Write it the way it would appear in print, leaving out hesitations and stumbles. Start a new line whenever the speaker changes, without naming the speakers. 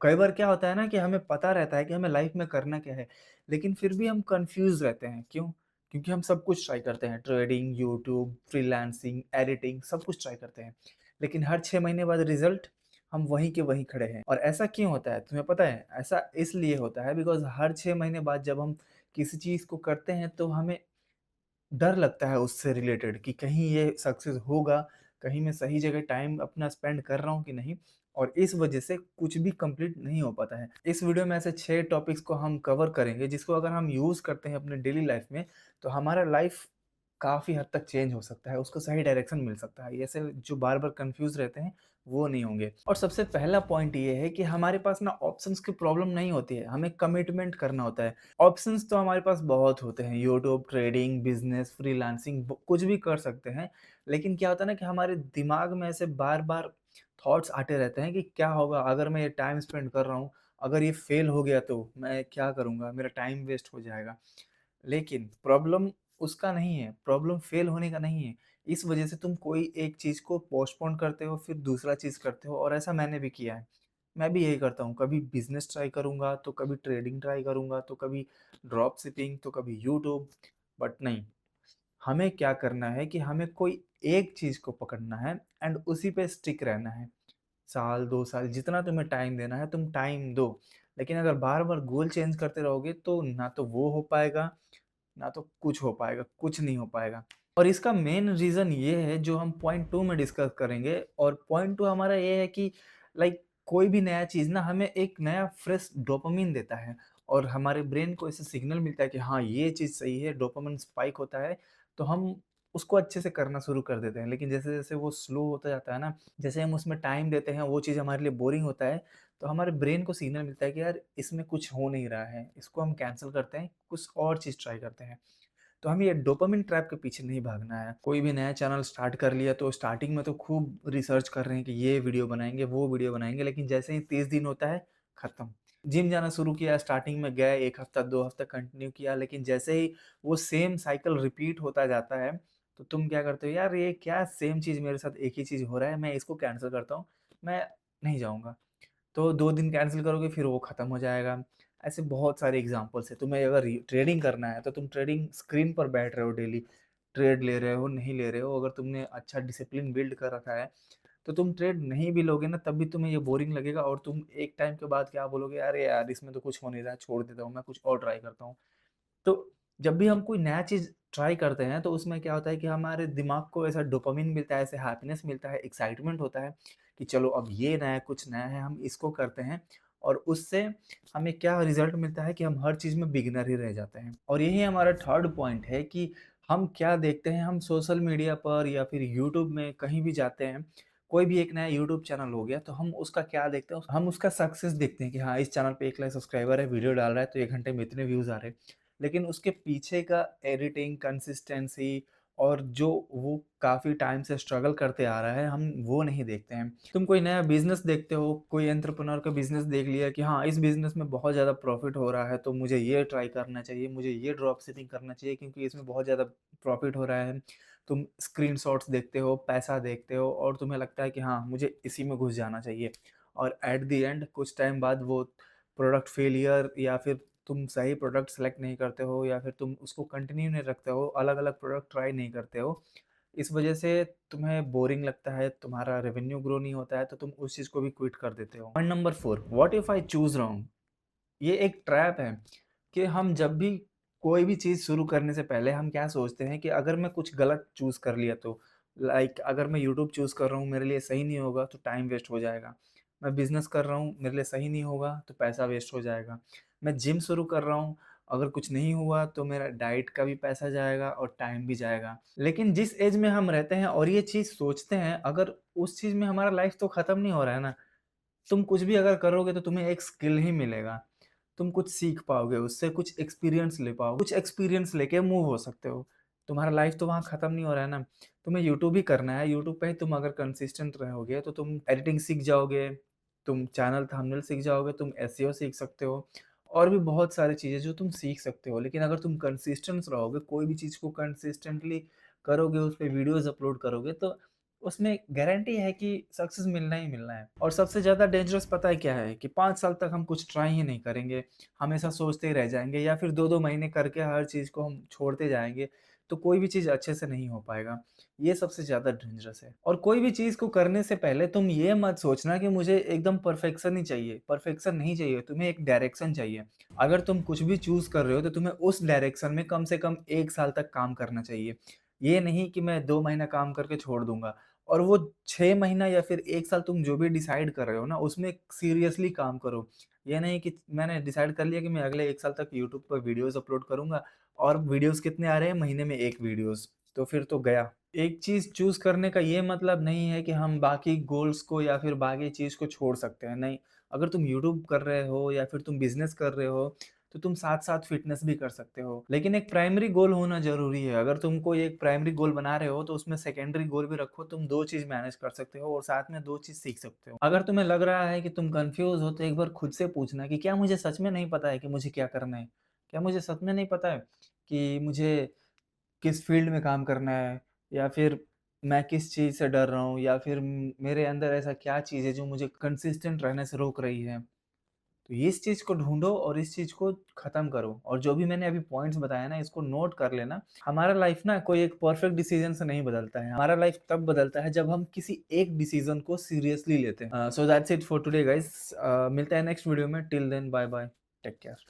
कई बार क्या होता है ना कि हमें पता रहता है कि हमें लाइफ में करना क्या है, लेकिन फिर भी हम कंफ्यूज रहते हैं। क्यों? क्योंकि हम सब कुछ ट्राई करते हैं, ट्रेडिंग, यूट्यूब, फ्रीलांसिंग, एडिटिंग, सब कुछ ट्राई करते हैं, लेकिन हर 6 महीने बाद रिजल्ट हम वहीं के वहीं खड़े हैं। और ऐसा क्यों होता है तुम्हें पता है? ऐसा इसलिए होता है बिकॉज हर 6 महीने बाद जब हम किसी चीज़ को करते हैं तो हमें डर लगता है उससे रिलेटेड कि कहीं ये सक्सेस होगा, कहीं मैं सही जगह टाइम अपना स्पेंड कर रहा हूँ कि नहीं, और इस वजह से कुछ भी कंप्लीट नहीं हो पाता है। इस वीडियो में ऐसे 6 टॉपिक्स को हम कवर करेंगे जिसको अगर हम यूज़ करते हैं अपने डेली लाइफ में, तो हमारा लाइफ काफ़ी हद तक चेंज हो सकता है, उसको सही डायरेक्शन मिल सकता है। ऐसे जो बार-बार कन्फ्यूज़ रहते हैं, वो नहीं होंगे। और सबसे पहला पॉइंट ये है कि हमारे पास ना ऑप्शंस की प्रॉब्लम नहीं होती है, हमें कमिटमेंट करना होता है। ऑप्शंस तो हमारे पास बहुत होते हैं, यूट्यूब, ट्रेडिंग, बिजनेस, फ्रीलांसिंग, कुछ भी कर सकते हैं। लेकिन क्या होता है ना कि हमारे दिमाग में ऐसे बार बार थॉट्स आते रहते हैं कि क्या होगा अगर मैं ये टाइम स्पेंड कर रहा हूँ, अगर ये फेल हो गया तो मैं क्या करूँगा, मेरा टाइम वेस्ट हो जाएगा। लेकिन प्रॉब्लम उसका नहीं है, प्रॉब्लम फेल होने का नहीं है। इस वजह से तुम कोई एक चीज़ को पोस्टपोन करते हो, फिर दूसरा चीज़ करते हो, और ऐसा मैंने भी किया है। मैं भी यही करता हूँ, कभी बिज़नेस ट्राई करूँगा, तो कभी ट्रेडिंग ट्राई करूँगा, तो कभी ड्रॉप शिपिंग, तो कभी यूट्यूब। बट नहीं, हमें क्या करना है कि हमें कोई एक चीज़ को पकड़ना है एंड उसी पे स्टिक रहना है। साल, 2 साल जितना तुम्हें टाइम देना है तुम टाइम दो। लेकिन अगर बार-बार गोल चेंज करते रहोगे तो ना तो वो हो पाएगा, ना तो कुछ हो पाएगा, कुछ नहीं हो पाएगा। और इसका मेन रीज़न ये है जो हम पॉइंट 2 में डिस्कस करेंगे, और पॉइंट 2 हमारा ये है कि लाइक कोई भी नया चीज़ ना हमें एक नया फ्रेश डोपामाइन देता है, और हमारे ब्रेन को ऐसे सिग्नल मिलता है कि हाँ, ये चीज़ सही है, डोपामाइन स्पाइक होता है, तो हम उसको अच्छे से करना शुरू कर देते हैं। लेकिन जैसे-जैसे वो स्लो होता जाता है ना, जैसे हम उसमें टाइम देते हैं, वो चीज़ हमारे लिए बोरिंग होता है, तो हमारे ब्रेन को सिग्नल मिलता है कि यार इसमें कुछ हो नहीं रहा है, इसको हम कैंसल करते हैं, कुछ और चीज़ ट्राई करते हैं। तो हमें ये डोपामाइन ट्रैप के पीछे नहीं भागना है। कोई भी नया चैनल स्टार्ट कर लिया तो स्टार्टिंग में तो खूब रिसर्च कर रहे हैं कि ये वीडियो बनाएँगे, वो वीडियो बनाएँगे, लेकिन जैसे ही 30 दिन होता है, खत्म। जिम जाना शुरू किया, स्टार्टिंग में गए, 1 हफ्ता, 2 हफ्ता कंटिन्यू किया, लेकिन जैसे ही वो सेम साइकिल रिपीट होता जाता है, तो तुम क्या करते हो, यार ये क्या सेम चीज़ मेरे साथ एक ही चीज़ हो रहा है, मैं इसको कैंसल करता हूँ, मैं नहीं जाऊँगा। तो 2 दिन कैंसल करोगे फिर वो खत्म हो जाएगा। ऐसे बहुत सारे एग्ज़ाम्पल्स हैं। तुम्हें अगर री ट्रेडिंग करना है तो तुम ट्रेडिंग स्क्रीन पर बैठ रहे हो डेली, ट्रेड ले रहे हो, नहीं ले रहे हो, अगर तुमने अच्छा डिसिप्लिन बिल्ड कर रखा है, तो तुम ट्रेड नहीं भी लोगे ना तब भी तुम्हें ये बोरिंग लगेगा, और तुम एक टाइम के बाद क्या बोलोगे, अरे यार इसमें तो कुछ हो नहीं रहा है, छोड़ देता हूँ, मैं कुछ और ट्राई करता हूँ। तो जब भी हम कोई नया चीज़ ट्राई करते हैं तो उसमें क्या होता है कि हमारे दिमाग को ऐसा डोपामाइन मिलता है, ऐसे हैप्पीनेस मिलता है, एक्साइटमेंट होता है कि चलो अब ये नया कुछ नया है, हम इसको करते हैं, और उससे हमें क्या रिज़ल्ट मिलता है कि हम हर चीज़ में बिगिनर ही रह जाते हैं। और यही हमारा थर्ड पॉइंट है कि हम क्या देखते हैं, हम सोशल मीडिया पर या फिर यूट्यूब में कहीं भी जाते हैं, कोई भी एक नया यूट्यूब चैनल हो गया तो हम उसका क्या देखते हैं, हम उसका सक्सेस देखते हैं कि हाँ, इस चैनल पे 1 लाख सब्सक्राइबर है, वीडियो डाल रहा है तो 1 घंटे में इतने व्यूज़ आ रहे हैं। लेकिन उसके पीछे का एडिटिंग, कंसिस्टेंसी, और जो वो काफ़ी टाइम से स्ट्रगल करते आ रहा है, हम वो नहीं देखते हैं। तुम कोई नया बिज़नेस देखते हो, कोई एंटरप्रेन्योर का बिज़नेस देख लिया कि हाँ, इस बिज़नेस में बहुत ज़्यादा प्रॉफ़िट हो रहा है, तो मुझे ये ट्राई करना चाहिए, मुझे ये ड्रॉप शिपिंग करना चाहिए क्योंकि इसमें बहुत ज़्यादा प्रॉफ़िट हो रहा है। तुम स्क्रीनशॉट्स देखते हो, पैसा देखते हो, और तुम्हें लगता है कि हाँ, मुझे इसी में घुस जाना चाहिए, और एट द एंड कुछ टाइम बाद वो प्रोडक्ट फेलियर, या फिर तुम सही प्रोडक्ट सेलेक्ट नहीं करते हो, या फिर तुम उसको कंटिन्यू नहीं रखते हो, अलग-अलग प्रोडक्ट ट्राई नहीं करते हो। इस वजह से तुम्हें बोरिंग लगता है, तुम्हारा रेवेन्यू ग्रो नहीं होता है, तो तुम उस चीज़ को भी क्विट कर देते हो। Point number 4, what if I choose wrong? ये एक ट्रैप है कि हम जब भी कोई भी चीज़ शुरू करने से पहले हम क्या सोचते हैं कि अगर मैं कुछ गलत चूज़ कर लिया तो, लाइक अगर मैं यूट्यूब चूज़ कर रहा हूँ, मेरे लिए सही नहीं होगा तो टाइम वेस्ट हो जाएगा। मैं बिज़नेस कर रहा हूँ, मेरे लिए सही नहीं होगा तो पैसा वेस्ट हो जाएगा। मैं जिम शुरू कर रहा हूँ, अगर कुछ नहीं हुआ तो मेरा डाइट का भी पैसा जाएगा और टाइम भी जाएगा। लेकिन जिस एज में हम रहते हैं और ये चीज़ सोचते हैं, अगर उस चीज़ में हमारा लाइफ तो खत्म नहीं हो रहा है ना, तुम कुछ भी अगर करोगे तो तुम्हें एक स्किल ही मिलेगा। तुम कुछ सीख पाओगे, उससे कुछ एक्सपीरियंस ले पाओगे, कुछ एक्सपीरियंस लेके मूव हो सकते हो। तुम्हारा लाइफ तो वहाँ खत्म नहीं हो रहा है ना। तुम्हें यूट्यूब ही करना है, यूट्यूब पे ही तुम अगर कंसिस्टेंट रहोगे तो तुम एडिटिंग सीख जाओगे, तुम चैनल थंबनेल सीख जाओगे, तुम एसईओ सीख सकते हो, और भी बहुत सारी चीज़ें जो तुम सीख सकते हो। लेकिन अगर तुम कंसिस्टेंट रहोगे, कोई भी चीज़ को कंसिस्टेंटली करोगे, उस पे वीडियोज़ अपलोड करोगे, तो उसमें गारंटी है कि सक्सेस मिलना ही मिलना है। और सबसे ज़्यादा डेंजरस पता है क्या है? कि 5 साल तक हम कुछ ट्राई ही नहीं करेंगे, हमेशा सोचते ही रह जाएँगे या फिर 2-2 महीने करके हर चीज़ को हम छोड़ते जाएँगे, तो कोई भी चीज़ अच्छे से नहीं हो पाएगा। ये सबसे ज़्यादा डेंजरस है। और कोई भी चीज़ को करने से पहले तुम ये मत सोचना कि मुझे एकदम परफेक्शन ही चाहिए, परफेक्शन नहीं चाहिए, तुम्हें एक डायरेक्शन चाहिए। अगर तुम कुछ भी चूज़ कर रहे हो तो तुम्हें उस डायरेक्शन में कम से कम 1 साल तक काम करना चाहिए। ये नहीं कि मैं 2 महीना काम करके छोड़ दूँगा। और वो 6 महीना या फिर 1 साल तुम जो भी डिसाइड कर रहे हो ना, उसमें सीरियसली काम करो। ये नहीं कि मैंने डिसाइड कर लिया कि मैं अगले 1 साल तक यूट्यूब पर वीडियोज़ अपलोड करूँगा और वीडियोज़ कितने आ रहे हैं? महीने में 1 वीडियोज़, तो फिर तो गया। एक चीज़ चूज़ करने का ये मतलब नहीं है कि हम बाकी गोल्स को या फिर बाकी चीज़ को छोड़ सकते हैं, नहीं। अगर तुम यूट्यूब कर रहे हो या फिर तुम बिज़नेस कर रहे हो, तो तुम साथ-साथ फ़िटनेस भी कर सकते हो। लेकिन एक प्राइमरी गोल होना ज़रूरी है। अगर तुम कोई एक प्राइमरी गोल बना रहे हो, तो उसमें सेकेंडरी गोल भी रखो, तुम 2 चीज़ मैनेज कर सकते हो और साथ में 2 चीज़ सीख सकते हो। अगर तुम्हें लग रहा है कि तुम कन्फ्यूज़ हो, तो एक बार खुद से पूछना कि क्या मुझे सच में नहीं पता है कि मुझे क्या करना है? क्या मुझे सच में नहीं पता है कि मुझे किस फ़ील्ड में काम करना है? या फिर मैं किस चीज़ से डर रहा हूँ? या फिर मेरे अंदर ऐसा क्या चीज़ है जो मुझे कंसिस्टेंट रहने से रोक रही है? तो ये इस चीज़ को ढूँढो और इस चीज़ को ख़त्म करो और जो भी मैंने अभी पॉइंट्स बताए ना इसको नोट कर लेना। हमारा लाइफ़ ना कोई एक परफ़ेक्ट डिसीज़न से नहीं बदलता है। हमारा लाइफ़ तब बदलता है जब हम किसी एक डिसीज़न को सीरियसली लेते हैं। So that's it for today guys. मिलते हैं नेक्स्ट वीडियो में। Till then bye bye. Take care.